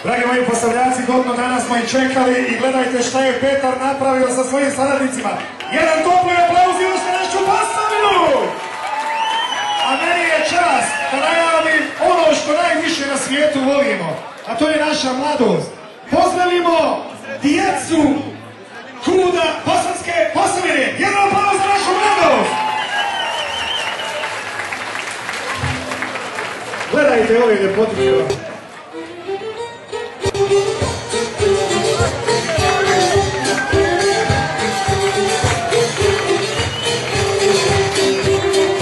Dragi moji postavljaci, godinu dana smo i čekali i gledajte šta je Petar napravio sa svojim saradnicima. Jedan topli aplauz još na našu postavinu! A meni je čast da najavim ono što najviše na svijetu volimo, a to je naša mladost. Pozdravimo djecu KUD-a Bosanske Posavine. Jedan aplauz za našu mladost! Gledajte ove ljepotice.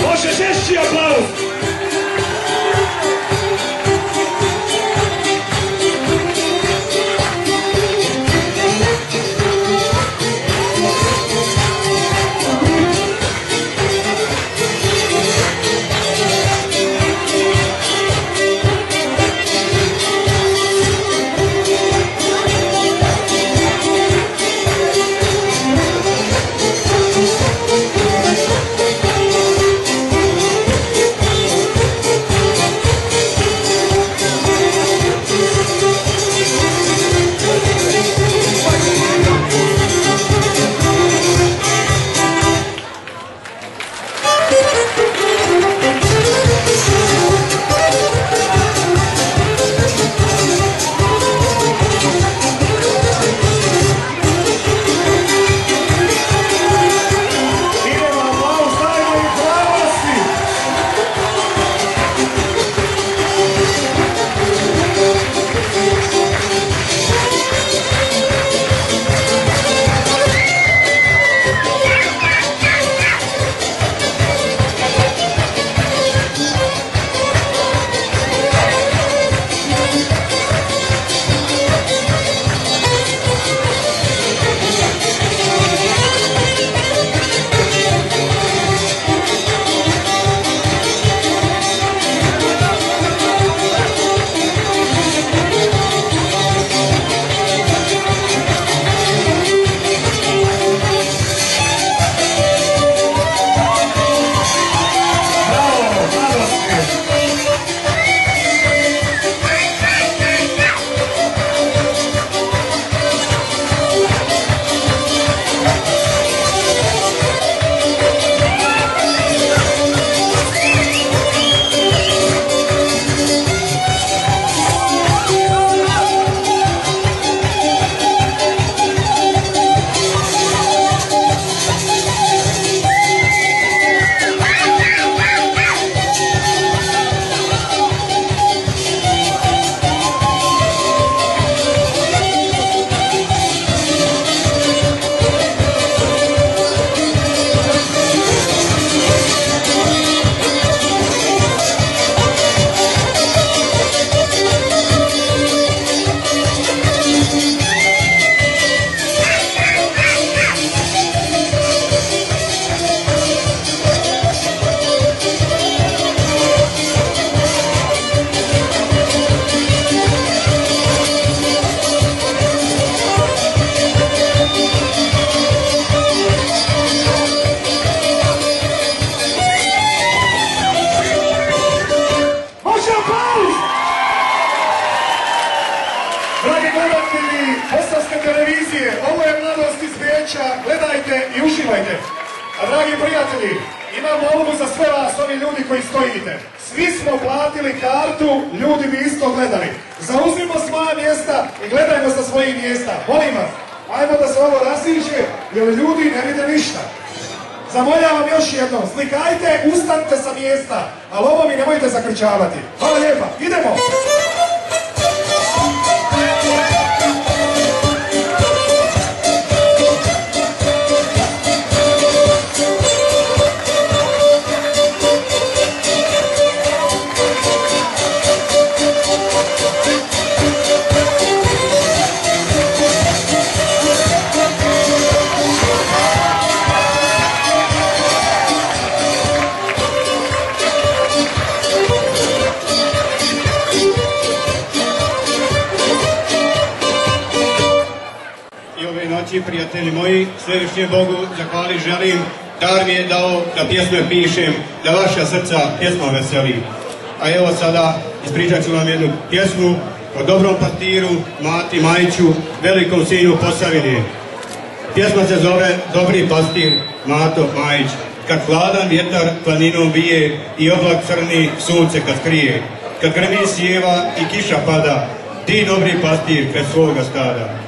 Može žešći aplauz! Ovo je Mladost iz Beča, gledajte i uživajte. A dragi prijatelji, imam molbu za sve vas, ovi ljudi koji stojite. Svi smo platili kartu, ljudi bi isto gledali. Zauzmimo svoja mjesta i gledajmo sa svojih mjesta. Molim vas, ajmo da se ovo raziđe, jer ljudi ne vide ništa. Zamoljavam još jednom, slikajte, ustanite sa mjesta, ali ovo mi nemojte zakrčavati. Hvala lijepa, idemo! Prijatelji moji, svevišnjem Bogu zahvali želim, dar mi je dao da pjesme pišem, da vaša srca pjesmom veseli. A evo sada ispričat ću vam jednu pjesmu o dobrom pastiru Mati Majiću, velikom sinu Posavine. Pjesma se zove Dobri pastir Mato Majić. Kad hladan vjetar planinom bije i oblak crni sunce kad krije, kad grmi sjeva i kiša pada, ti dobri pastir pred svoga stada.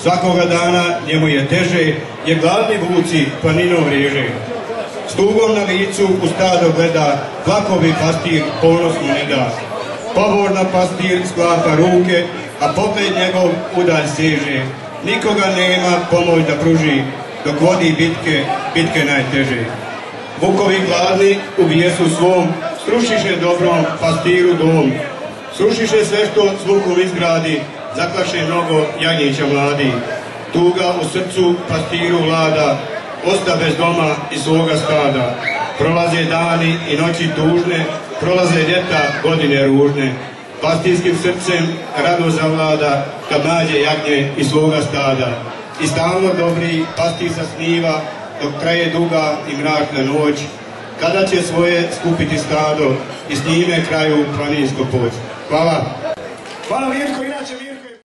Svakoga dana njemu je teže, jer gladni vuci planinom vriježe. S tugom na licu u stado gleda, vlakovi pastir ponos mu ne da. Poborna pastir sklapa ruke, a pogled njegov udalj seže. Nikoga nema pomoć da pruži, dok vodi bitke najteže. Vukovi gladni u bijesu svom, srušiše dobrom pastiru dom. Srušiše sve što s vukom izgradi, zaklaše mnogo jagnjića mladi. Tuga u srcu pastiru vlada, osta bez doma i svoga stada. Prolaze dani i noći tužne, prolaze ljeta godine ružne. Pastirskim srcem radost zavlada, kad nađe jagnje i svoga stada. I stalno dobri pastir sasniva, dok traje duga i mračna noć, kada će svoje skupiti stado i s njime kraju planinsko poć. Hvala. Hvala Mirko, inače